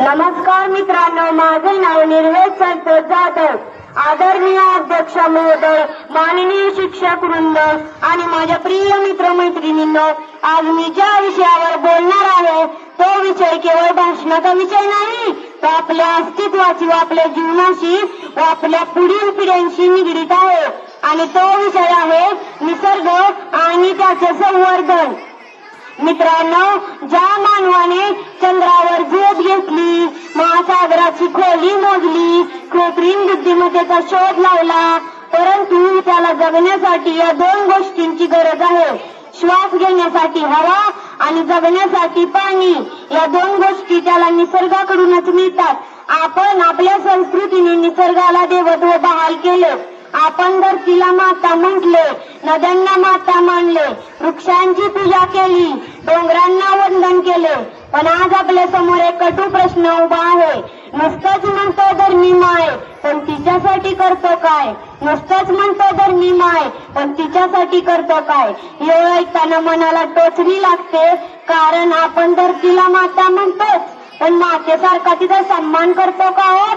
नमस्कार मित्रांनो, माझे नाव निर्वेद संतोष जाधव. आदरणीय अध्यक्ष महोदय, माननीय शिक्षक वृंद आणि माझ्या प्रिय मित्रमैत्रिणींनो, आज मी ज्या विषयावर बोलणार आहे तो विषय केवळ भाषणाचा विषय नाही, तो आपल्या अस्तित्वाची व आपल्या जीवनाशी व आपल्या पुढील पिढ्यांशी निगडीत आहे. आणि तो विषय आहे निसर्ग आणि त्याचे संवर्धन. मित्रांनो, ज्या मानवाने चंद्रावर झेप घेतली, महासागराची खोली मोजली, कृत्रिम बुद्धिमत्तेचा शोध लावला, परंतु त्याला जगण्यासाठी या दोन गोष्टींची गरज आहे. श्वास घेण्यासाठी हवा आणि जगण्यासाठी पाणी. या दोन गोष्टी त्याला निसर्गाकडूनच मिळतात. आपण आपल्या संस्कृतीने निसर्गाला देवत्व बहाल केले. आपण धरतीला माता म्हटले, नद्यांना माता मानले, वृक्षांची पूजा केली, डोंगरांना वंदन केले. पण आज आपल्या समोर एक कटू प्रश्न उभा आहे. नुसतंच म्हणतो धरणी माय, पण तिच्यासाठी करतो काय? नुसतंच म्हणतो धरणी माय, पण तिच्यासाठी करतो काय? हे ऐकताना मनाला टोचरी लागते. कारण आपण धरतीला माता म्हणतोच, पण मातेसारखा तिचा सन्मान करतो का?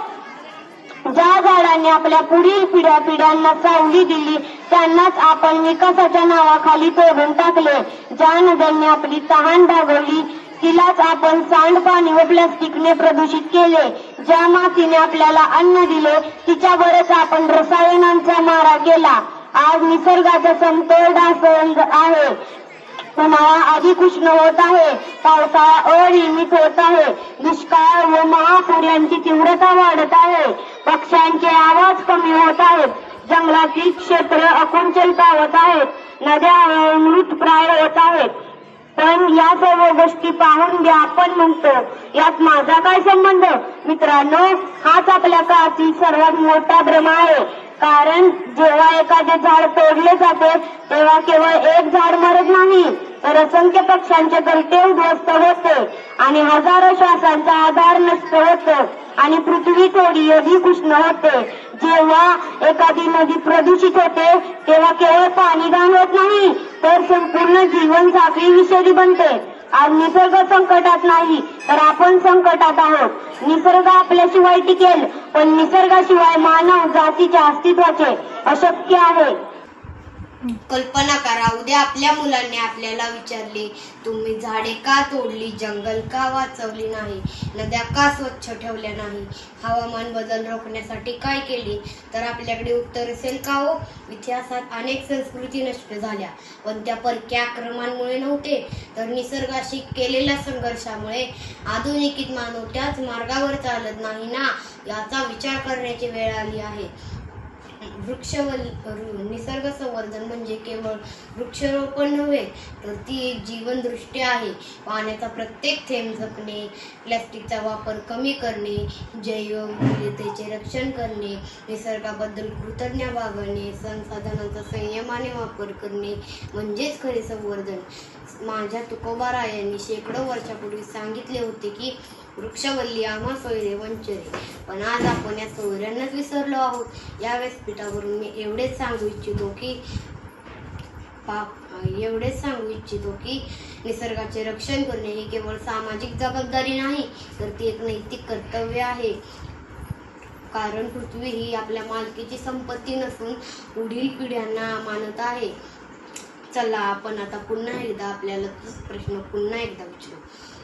ज्या झाडांनी आपल्या पुढील पिढ्यांना सावली दिली, त्यांनाच आपण विकासाच्या नावाखाली तोडून टाकले. ज्या नद्यांनी आपली तहान भागवली, तिलाच आपण सांडपाणी व प्लास्टिकने प्रदूषित केले. ज्या मातीने आपल्याला अन्न दिले, तिच्यावरच आपण रसायनांचा मारा केला. आज निसर्गाचा समतोल ढासळत आहे. उन्हाळा अधिक उष्ण होत आहे, पावसाळा अनियमित होत आहे, दुष्काळ व महापूर यांची तीव्रता वाढत आहे, पक्ष्यांचे आवाज कमी होत आहेत, जंगलातील क्षेत्र अकुंचन पावत आहेत, नद्या मृतप्राय होत आहेत. पण या सर्व गोष्टी पाहून घ्या, आपण म्हणतो यात माझा काय संबंध? मित्रांनो, हाच आपल्या काळातील सर्वात मोठा भ्रम आहे. कारण जेव्हा एखादे झाड तोडले जाते, तेव्हा केवळ एक झाड मरत नाही, तर असंख्य पक्ष्यांचे घरटे उद्ध्वस्त होते आणि हजारो श्वासांचा आधार नष्ट होतो आणि पृथ्वी थोडी अधिक उष्ण होते. जेव्हा एखादी नदी प्रदूषित होते, तेव्हा केवळ पाणी घाण होत नाही, तर संपूर्ण जीवनसाखळी विषारी बनते. आज निसर्ग संकटात नाही, तर आपण संकटात आहोत. निसर्ग आपल्याशिवाय टिकेल, पण निसर्गाशिवाय मानव जातीच्या अस्तित्वाचे अशक्य आहे. कल्पना करा, उद्या आपल्या मुलांनी आपल्याला विचारले, तुम्ही झाडे का तोडली, जंगल का वाचवली नाही, नद्या का स्वच्छ ठेवल्या नाही, हवामान बदल रोखण्यासाठी काय केले, तर आपल्याकडे उत्तर असेल का हो? इतिहासात अनेक संस्कृती नष्ट झाल्या, पण त्या परक्या आक्रमणामुळे नव्हते, तर निसर्गाशी केलेल्या संघर्षामुळे. आधुनिकीत मानव त्याच मार्गावर चालत नाही ना, याचा विचार करण्याची वेळ आली आहे. निसर्ग संवर्धन म्हणजे केवळ वृक्षारोपण नव्हे, तर ती एक जीवनदृष्टी आहे. पाण्याचा प्रत्येक थेंब जपणे, प्लास्टिकचा वापर कमी करणे, जैवविविधतेचे रक्षण करणे, निसर्गाबद्दल कृतज्ञ वागणे, संसाधनांचा संयमाने वापर करणे म्हणजेच खरे संवर्धन. माझ्या तुकोबारायांनी शेकडो वर्षापूर्वी सांगितले होते की वृक्षवल्ली आम्हा सोयरे वंचरे. पण आज आपण या सोयऱ्यांनाच विसरलो आहोत. या व्यासपीठावरून मी एवढेच सांगू इच्छितो की निसर्गाचे रक्षण करणे ही केवळ सामाजिक जबाबदारी नाही, तर ती एक नैतिक कर्तव्य आहे. कारण पृथ्वी ही आपल्या मालकीची संपत्ती नसून पुढील पिढ्यांना अमानत आहे. चला, आपण आता पुन्हा एकदा आपल्याला प्रश्न विचारू.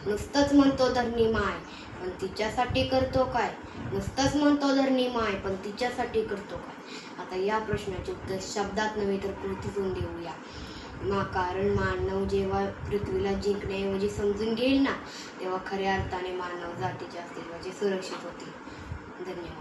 नुसतंच म्हणतो धरणी माय, पण तिच्यासाठी करतो काय? नुसतंच म्हणतो धरणी माय, पण तिच्यासाठी करतो काय? आता या प्रश्नाचे उत्तर शब्दात नव्हे तर कृतीतून देऊया. कारण मानव जेव्हा पृथ्वीला जिंकण्याऐवजी समजून घेईल ना, तेव्हा खऱ्या अर्थाने मानव जातीच्या अस्तित्वाचे सुरक्षित होतील. धन्यवाद.